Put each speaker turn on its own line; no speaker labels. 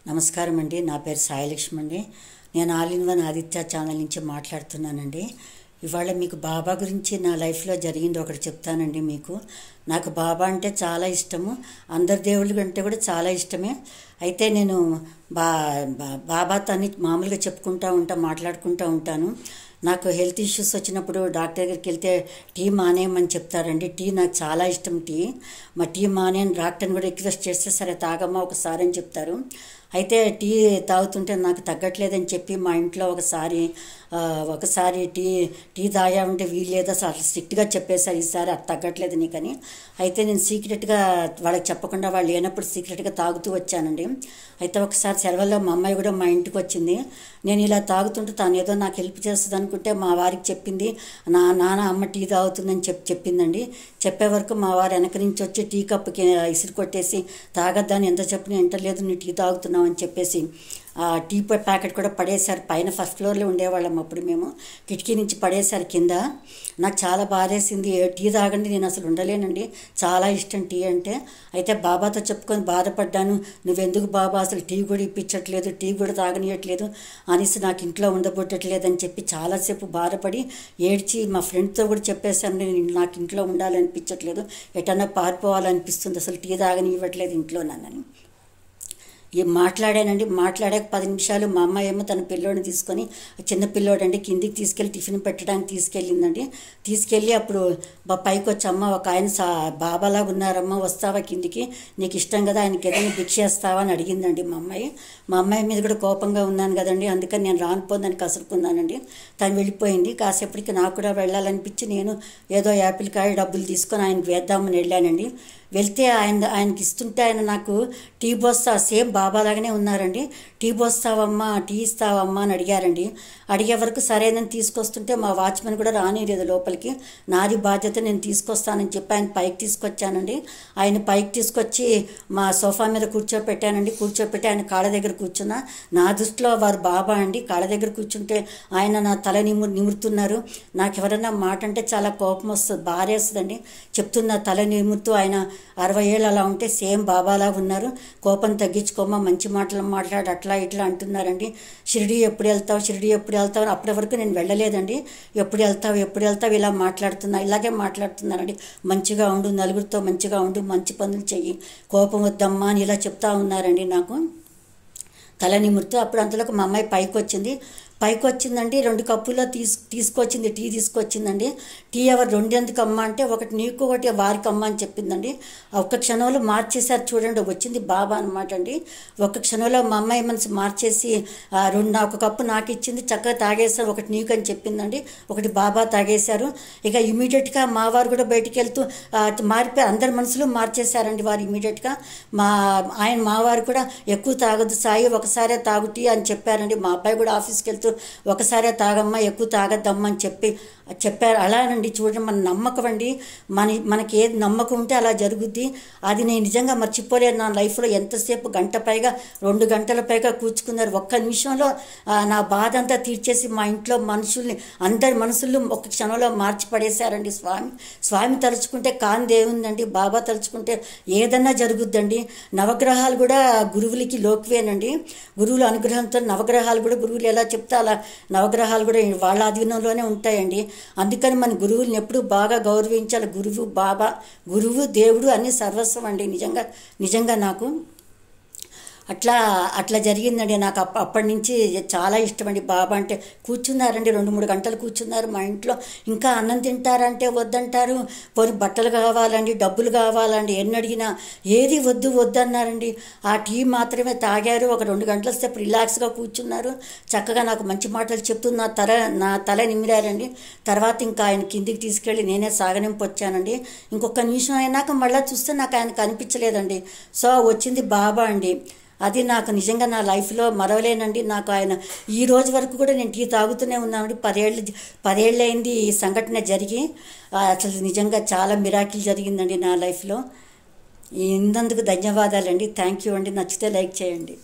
నమస్కారం అండి. నా పేరు సాయిలక్ష్మి అండి. నేను all in one Aditya channel నుంచి మాట్లాడుతున్నానండి. ఇవాళ మీకు బాబా గురించి నా లైఫ్లో జరిగింది ఒకటి చెప్తానండి. నాకు బాబా అంటే చాలా ఇష్టము. అందరి దేవుళ్ళ కంటే కూడా చాలా ఇష్టమే. అయితే నేను బాబాతో అన్ని మామూలుగా చెప్పుకుంటూ మాట్లాడుకుంటూ ఉంటాను. నాకు హెల్త్ ఇష్యూస్ వచ్చినప్పుడు డాక్టర్ దగ్గరికి వెళ్తే టీ మానేయమని చెప్తారండి. టీ నాకు చాలా ఇష్టం. టీ మానేయని డాక్టర్ని కూడా రిక్వెస్ట్ చేస్తే సరే తాగమ్మా ఒకసారి అని చెప్తారు. అయితే టీ తాగుతుంటే నాకు తగ్గట్లేదని చెప్పి మా ఇంట్లో ఒకసారి టీ తాగామంటే వీల్లేదు అసలు స్ట్రిక్ట్గా చెప్పేశారు, ఈసారి అది తగ్గట్లేదు నీకని. అయితే నేను సీక్రెట్గా వాళ్ళకి చెప్పకుండా వాళ్ళు లేనప్పుడు సీక్రెట్గా తాగుతూ వచ్చానండి. అయితే ఒకసారి సెలవుల్లో మా అమ్మాయి కూడా మా ఇంటికి వచ్చింది. నేను ఇలా తాగుతుంటే తను ఏదో నాకు హెల్ప్ చేస్తుంది అనుకుంటే మా వారికి చెప్పింది, నాన్న అమ్మ టీ తాగుతుందని చెప్పిందండి. చెప్పే వరకు మా వారు వెనక నుంచి వచ్చి టీ కప్పుకి ఇసురు కొట్టేసి తాగద్దాని ఎంత చెప్పినా వింటలేదు, నువ్వు టీ తాగుతున్నావు అని చెప్పేసి టీ ప్యాకెట్ కూడా పడేశారు. పైన ఫస్ట్ ఫ్లోర్లో ఉండేవాళ్ళం అప్పుడు మేము. కిటికీ నుంచి పడేశారు కింద. నాకు చాలా బాధేసింది. టీ తాగండి నేను అసలు ఉండలేనండి, చాలా ఇష్టం టీ అంటే. అయితే బాబాతో చెప్పుకొని బాధపడ్డాను. నువ్వెందుకు బాబా అసలు టీ కూడా ఇప్పించట్లేదు, టీ కూడా తాగనియట్లేదు అనేసి నాకు ఇంట్లో ఉండబొట్టట్లేదని చెప్పి చాలాసేపు బాధపడి ఏడ్చి మా ఫ్రెండ్తో కూడా చెప్పేశాను, నేను నాకు ఇంట్లో ఉండాలనిపించట్లేదు, ఎటన్నా పారిపోవాలనిపిస్తుంది, అసలు టీ తాగనివ్వట్లేదు ఇంట్లో నన్నని మాట్లాడానండి. మాట్లాడాక 10 నిమిషాలు మా అమ్మాయి ఏమో తన పిల్లోడిని తీసుకొని, చిన్న పిల్లోడండి, కిందికి తీసుకెళ్ళి టిఫిన్ పెట్టడానికి తీసుకెళ్ళిందండి. తీసుకెళ్ళి అప్పుడు పైకి వచ్చి అమ్మ ఒక ఆయన బాబాలాగా ఉన్నారమ్మ, వస్తావా కిందికి, నీకు ఇష్టం కదా ఆయనకి ఏదైనా భిక్ష చేస్తావా అని అడిగిందండి మా అమ్మాయి. మా అమ్మాయి మీద కూడా కోపంగా ఉన్నాను కదండి, అందుకని నేను రానిపోదని కసురుకున్నానండి. తను వెళ్ళిపోయింది. కాసేపటికి నాకు కూడా వెళ్ళాలనిపించి నేను ఏదో యాపిల్ కాయ డబ్బులు తీసుకొని ఆయనకు వేద్దామని వెళ్ళానండి. వెళ్తే ఆయనకి ఇస్తుంటే ఆయన నాకు టీ పోస్తా, సేమ్ బాబాలాగానే ఉన్నారండి. టీ పోస్తావమ్మా, టీ ఇస్తావమ్మా అని అడిగారండి. అడిగే వరకు సరేనని తీసుకొస్తుంటే మా వాచ్మెన్ కూడా రానిలేదు లోపలికి. నాది బాధ్యత, నేను తీసుకొస్తానని చెప్పి ఆయన పైకి తీసుకొచ్చానండి. ఆయన పైకి తీసుకొచ్చి మా సోఫా మీద కూర్చోపెట్టి ఆయన కాళ్ళ దగ్గర కూర్చున్నా. నా దృష్టిలో వారు బాబా అండి. కాళ్ళ దగ్గర కూర్చుంటే ఆయన నా తల నిమురుతున్నారు. నాకు ఎవరైనా మాట అంటే చాలా కోపం వస్తుంది, బాధేస్తుందండి. చెప్తున్న తల నిమురుతూ ఆయన 60 ఏళ్ళు అలా ఉంటే సేమ్ బాబాలా ఉన్నారు. కోపం తగ్గించుకోమా, మంచి మాటలు మాట్లాడు, అట్లా ఇట్లా అంటున్నారండి. షిరిడి ఎప్పుడు వెళ్తావు అప్పటి వరకు నేను వెళ్ళలేదండి. ఎప్పుడు వెళ్తావు ఇలాగే మాట్లాడుతున్నారండి. మంచిగా ఉండు, నలుగురితో మంచిగా ఉండు, మంచి పనులు చెయ్యి, కోపం వద్దమ్మా అని ఇలా చెప్తా ఉన్నారండి. నాకు తల నిమురుతూ అప్పుడు అంతలోకి మా అమ్మాయి పైకి వచ్చిందండి. 2 కప్పుల్లో తీసుకొచ్చింది, టీ తీసుకొచ్చిందండి. టీ ఎవరు 2 ఎందుకు అమ్మ అంటే, ఒకటి నీకు ఒకటి వారికి అమ్మ అని చెప్పిందండి. ఒక్క క్షణంలో మార్చేశారు చూడండి, వచ్చింది బాబా అనమాట అండి. ఒక్క క్షణంలో మా అమ్మాయి మనసు మార్చేసి ఒక కప్పు నాకు ఇచ్చింది, చక్కగా తాగేశారు. ఒకటి నీకు అని చెప్పిందండి, ఒకటి బాబా తాగేశారు. ఇక ఇమీడియట్గా మా వారు కూడా బయటికి వెళ్తూ మారిపోయి అందరి మనసులు మార్చేశారండి వారు ఇమీడియట్గా. మా వారు కూడా ఎక్కువ తాగొద్దు సాయి, ఒకసారే తాగు టీ అని చెప్పారండి. మా అబ్బాయి కూడా ఆఫీస్కి వెళ్తూ ఒకసారే తాగమ్మా, ఎక్కువ తాగద్దమ్మా అని చెప్పారు. అలానండి చూడండి, మన నమ్మకం అండి. మనకి ఏది నమ్మకం ఉంటే అలా జరుగుద్ది. అది నేను నిజంగా మర్చిపోలేను. నా లైఫ్లో ఎంతసేపు, గంట పైగా 2 గంటల పైగా కూర్చుకున్నారు. ఒక్క నిమిషంలో నా బాధ అంతా తీర్చేసి మా ఇంట్లో అందరి మనసులు ఒక్క క్షణంలో మార్చి పడేశారండి స్వామి తలుచుకుంటే కాందేముందండి, బాబా తలుచుకుంటే ఏదన్నా జరుగుద్దండి. నవగ్రహాలు కూడా గురువులకి లోకువేనండి. గురువుల అనుగ్రహంతో నవగ్రహాలు కూడా, గురువులు ఎలా చెప్తే అలా నవగ్రహాలు కూడా వాళ్ళ అధీనంలోనే ఉంటాయండి. అందుకని మన గురువుల్ని ఎప్పుడూ బాగా గౌరవించాలి. గురువు, బాబా, గురువు, దేవుడు అన్నీ సర్వస్వం అండి. నిజంగా నాకు అట్లా జరిగిందండి. నాకు అప్పటి నుంచి చాలా ఇష్టం అండి బాబా అంటే. కూర్చున్నారండి, 2-3 గంటలు కూర్చున్నారు మా ఇంట్లో. ఇంకా అన్నం తింటారంటే వద్దంటారు. పోనీ బట్టలు కావాలండి, డబ్బులు కావాలండి, ఎన్ని అడిగినా ఏది వద్దన్నారండి. ఆ టీ మాత్రమే తాగారు. ఒక 2 గంటల సేపు రిలాక్స్గా కూర్చున్నారు. చక్కగా నాకు మంచి మాటలు చెప్తూ నా తల నిమిరారండి. తర్వాత ఇంకా ఆయన కిందికి తీసుకెళ్ళి నేనే సాగనింపు వచ్చానండి. ఇంకొక నిమిషం అయినాక మళ్ళీ చూస్తే నాకు ఆయన కనిపించలేదండి. సో వచ్చింది బాబా అండి. అది నాకు నిజంగా నా లైఫ్లో మరవలేనండి. నాకు ఆయన ఈ రోజు వరకు కూడా నేను టీ తాగుతూనే ఉన్నానండి. 10 ఏళ్ళు అయింది ఈ సంఘటన జరిగి. అసలు నిజంగా చాలా మిరాకిల్ జరిగిందండి నా లైఫ్లో. ఇందుకు ధన్యవాదాలండి. థ్యాంక్ యూ అండి. నచ్చితే లైక్ చేయండి.